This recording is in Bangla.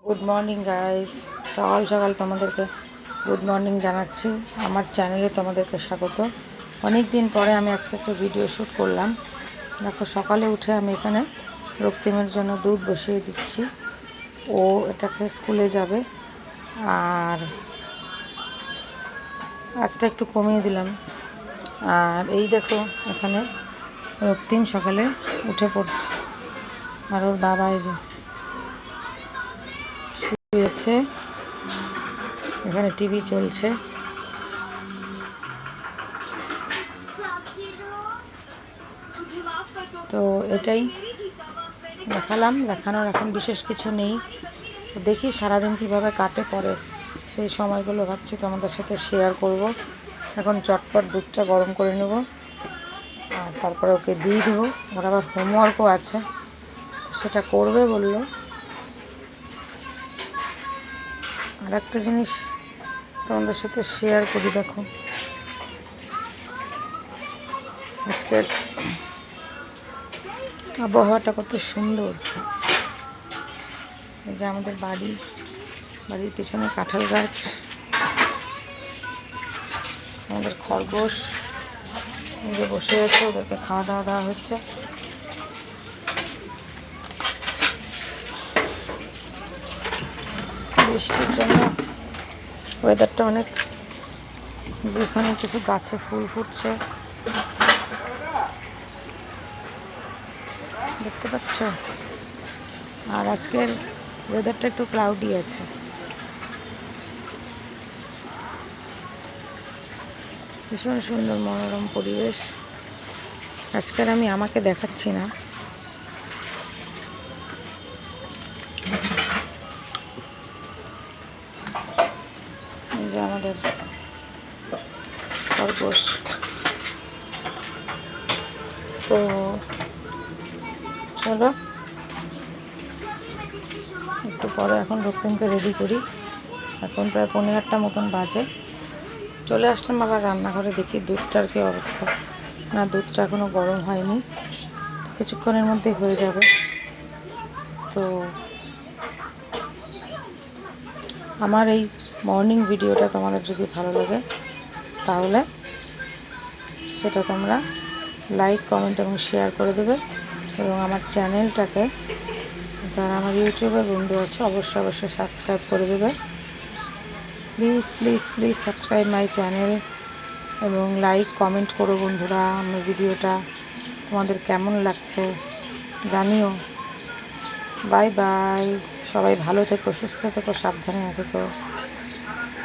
গুড মর্নিং গাইস, সকাল সকাল তোমাদেরকে গুড মর্নিং জানাচ্ছি। আমার চ্যানেলে তোমাদেরকে স্বাগত। অনেক দিন পরে আমি আজকে একটা ভিডিও শ্যুট করলাম। দেখো, সকালে উঠে আমি এখানে রক্তিমের জন্য দুধ বসিয়ে দিচ্ছি। ও এটাকে স্কুলে যাবে, আর আজটা একটু কমিয়ে দিলাম। আর এই দেখো, এখানে রক্তিম সকালে উঠে পড়ছে, আর ওর বাবা এই যে শুয়েছে, এখানে টিভি চলছে। তো এটাই দেখালাম, দেখানোর এখন বিশেষ কিছু নেই। তো দেখি সারাদিন কীভাবে কাটে, পরে সেই সময়গুলো ভাবছি তোমাদের সাথে শেয়ার করব। এখন চটপট দুধটা গরম করে নেব, আর তারপরে ওকে দিয়ে দেবো। ওর আবার হোমওয়ার্কও আছে, সেটা করবে বললো। আর একটা জিনিস তোমাদের সাথে শেয়ার করি, দেখো আজকের আবহাওয়াটা কত সুন্দর। এই যে আমাদের বাড়ির পিছনে কাঁঠাল গাছ, আমাদের খরগোশ যে বসে আছে, ওদেরকে খাওয়া দাওয়া দেওয়া হচ্ছে। বৃষ্টির জন্য ওয়েদারটা অনেক, যেখানে কিছু গাছে ফুল ফুটছে দেখতে পাচ্ছ। আর আজকের ওয়েদারটা একটু ক্লাউডি আছে। ভীষণ সুন্দর মনোরম পরিবেশ। আজকের আমি আমাকে দেখাচ্ছি না, এই যে আমাদের খরগোশ। তো চলো একটু পরে এখন রক্তিমকে রেডি করি। এখন প্রায় 8:15 মতন বাজে। চলে আসলাম আবার রান্নাঘরে, দেখি দুধটার কী অবস্থা। না, দুধটা এখনও গরম হয়নি, কিছুক্ষণের মধ্যে হয়ে যাবে। তো আমার এই মর্নিং ভিডিওটা তোমাদের যদি ভালো লাগে, তাহলে সেটা তোমরা লাইক, কমেন্ট এবং শেয়ার করে দেবে। এবং আমার চ্যানেলটাকে, যারা আমার ইউটিউবের বন্ধু আছে, অবশ্যই সাবস্ক্রাইব করে দেবে। Please please please subscribe my channel এবং লাইক কমেন্ট করো বন্ধুরা। আমার ভিডিওটা তোমাদের কেমন লাগছে জানিও। বাই বাই, সবাই ভালো থেকো, সুস্থ থেকো, সাবধানে থেকো।